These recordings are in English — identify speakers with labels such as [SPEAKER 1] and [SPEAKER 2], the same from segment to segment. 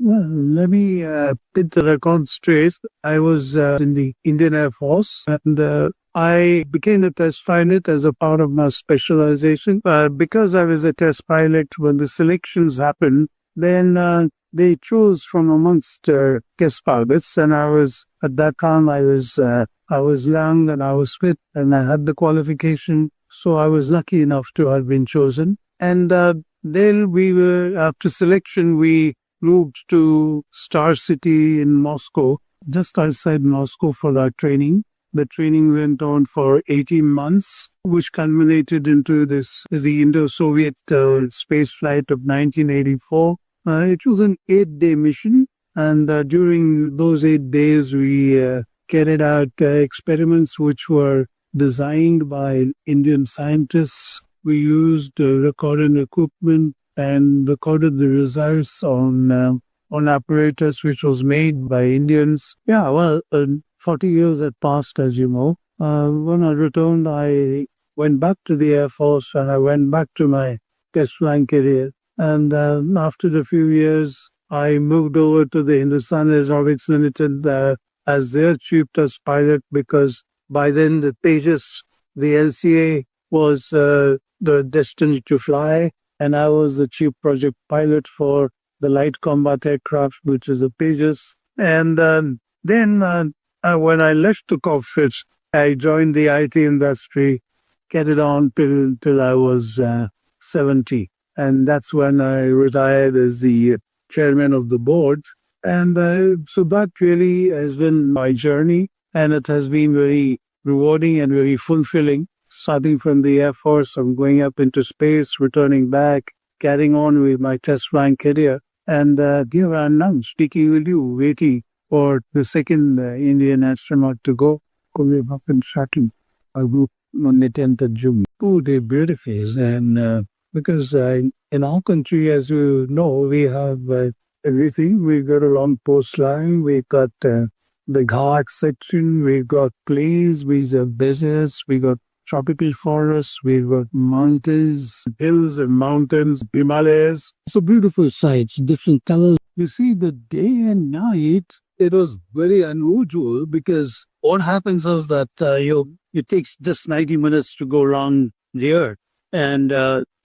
[SPEAKER 1] Well, let me get the record straight. I was in the Indian Air Force and I became a test pilot as a part of my specialization. Because I was a test pilot, when the selections happened, then they chose from amongst test pilots, and at that time I was young and I was fit and I had the qualification, so I was lucky enough to have been chosen. And then we were after selection we moved to Star City in Moscow, just outside Moscow for our training. The training went on for 18 months, which culminated into this is the Indo-Soviet space flight of 1984. It was an 8-day mission, and during those 8 days, we carried out experiments which were designed by Indian scientists. We used recording equipment and recorded the results on apparatus which was made by Indians. Yeah, well, 40 years had passed, as you know. When I returned, I went back to the Air Force and I went back to my test flying career. And after a few years, I moved over to the Hindustan Aeronautics Limited as their chief test pilot, because by then the Tejas, the LCA, was the destiny to fly, and I was the chief project pilot for the light combat aircraft, which is a Tejas. And then when I left the cockpit, I joined the IT industry, carried on till I was 70. And that's when I retired as the chairman of the board. And so that really has been my journey, and it has been very rewarding and very fulfilling. Starting from the Air Force, I'm going up into space, returning back, carrying on with my test flying career. And here I am now speaking with you, waiting for the second Indian astronaut to go. Coming up in Saturn. I go on the 10th of June. 2-day beautiful. And because in our country, as you know, we have everything. We got a long coastline. We got the Ghat section. We got plains. We have deserts. We got tropical forests. We've got mountains, hills and mountains, Himalayas. So beautiful sights, different colors. You see, the day and night, it was very unusual, because what happens is that it takes just 90 minutes to go around the Earth, and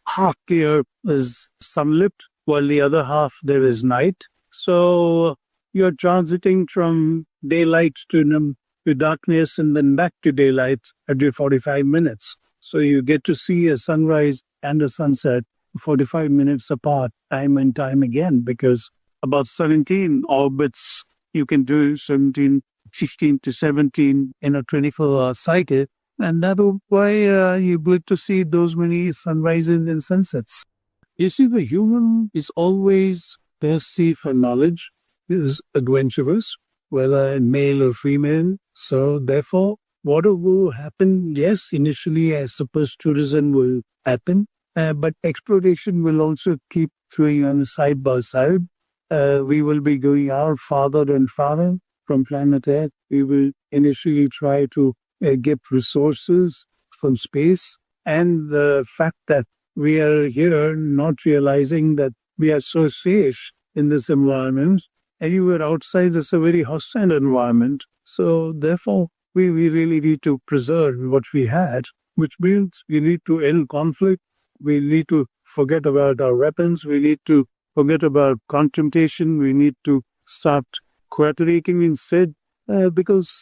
[SPEAKER 1] half the Earth is sunlit, while the other half there is night. So you're transiting from daylight to darkness and then back to daylight every 45 minutes. So you get to see a sunrise and a sunset 45 minutes apart, time and time again, because about 17 orbits you can do, 16 to 17 in a 24-hour cycle. And that's why you get to see those many sunrises and sunsets. You see, the human is always thirsty for knowledge, is adventurous, whether male or female. So therefore, whatever will happen, yes, initially I suppose tourism will happen, but exploration will also keep going on side by side. We will be going out farther and farther from planet Earth. We will initially try to get resources from space, and the fact that we are here not realizing that we are so safe in this environment. Anywhere outside is a very hostile environment. So therefore, we really need to preserve what we had, which means we need to end conflict. We need to forget about our weapons. We need to forget about contemplation. We need to start cooperating instead, because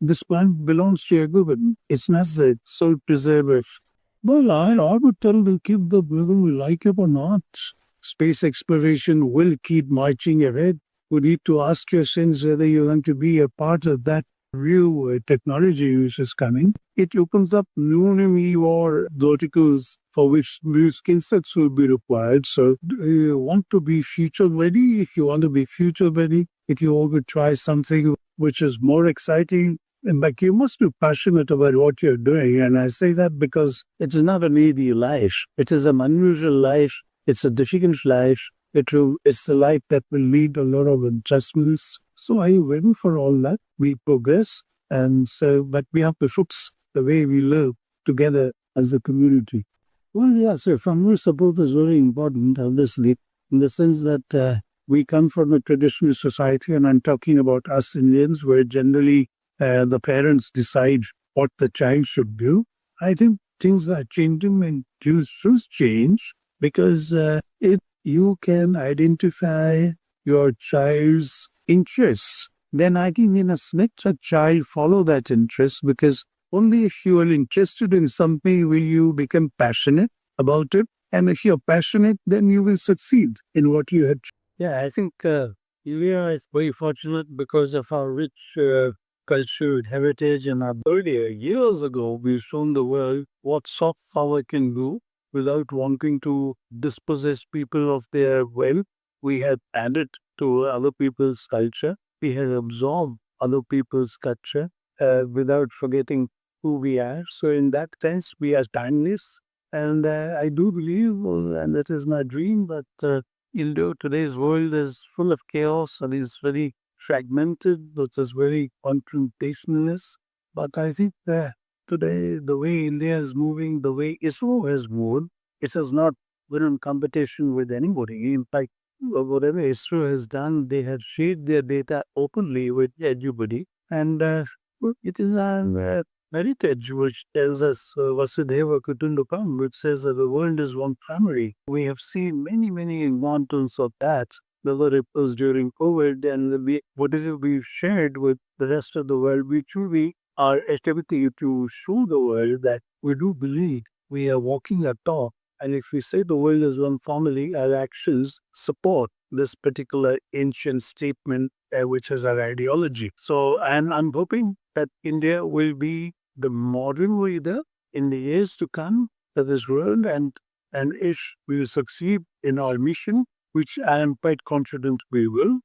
[SPEAKER 1] this plant belongs to everyone. It's not the sole preserver. Well, I would tell them keep the whether we like it or not. Space exploration will keep marching ahead. We need to ask yourselves whether you want to be a part of that new technology which is coming. It opens up new or verticals for which new skill sets will be required. So, do you want to be future ready? If you want to be future ready, if you want to try something which is more exciting, but you must be passionate about what you're doing. And I say that because it's not an easy life. It is an unusual life. It's a difficult life. It's the life that will need a lot of adjustments. So are you ready for all that? We progress, and so, but we have to fix the way we live together as a community. Well, yeah, so family support is very important, obviously, in the sense that we come from a traditional society, and I'm talking about us Indians, where generally the parents decide what the child should do. I think things are changing and things should change because if you can identify your child's interests, then I think in a snitch, a child follow that interest because only if you are interested in something will you become passionate about it. And if you're passionate, then you will succeed in what you had. Yeah, I think India is very fortunate because of our rich culture and heritage. And our earlier years ago, we've shown the world what soft power can do without wanting to dispossess people of their wealth. We had added to other people's culture. We had absorbed other people's culture without forgetting who we are. So, in that sense, we are timeless. And I do believe, and that is my dream, that today's world is full of chaos and is very fragmented, it is very confrontationalist. But I think that today, the way India is moving, the way ISRO has moved, it has not been in competition with anybody. In fact, whatever ISRO has done, they have shared their data openly with everybody. And it is an heritage which tells us Vasudeva Kutundukam, which says that the world is one family. We have seen many, many examples of that, whether it was during COVID and whatever we've shared with the rest of the world, we truly are activity to show the world that we do believe we are walking a talk. And if we say the world is one family, our actions support this particular ancient statement, which is our ideology. So, and I'm hoping that India will be the modern leader in the years to come of this world, and if we will succeed in our mission, which I am quite confident we will,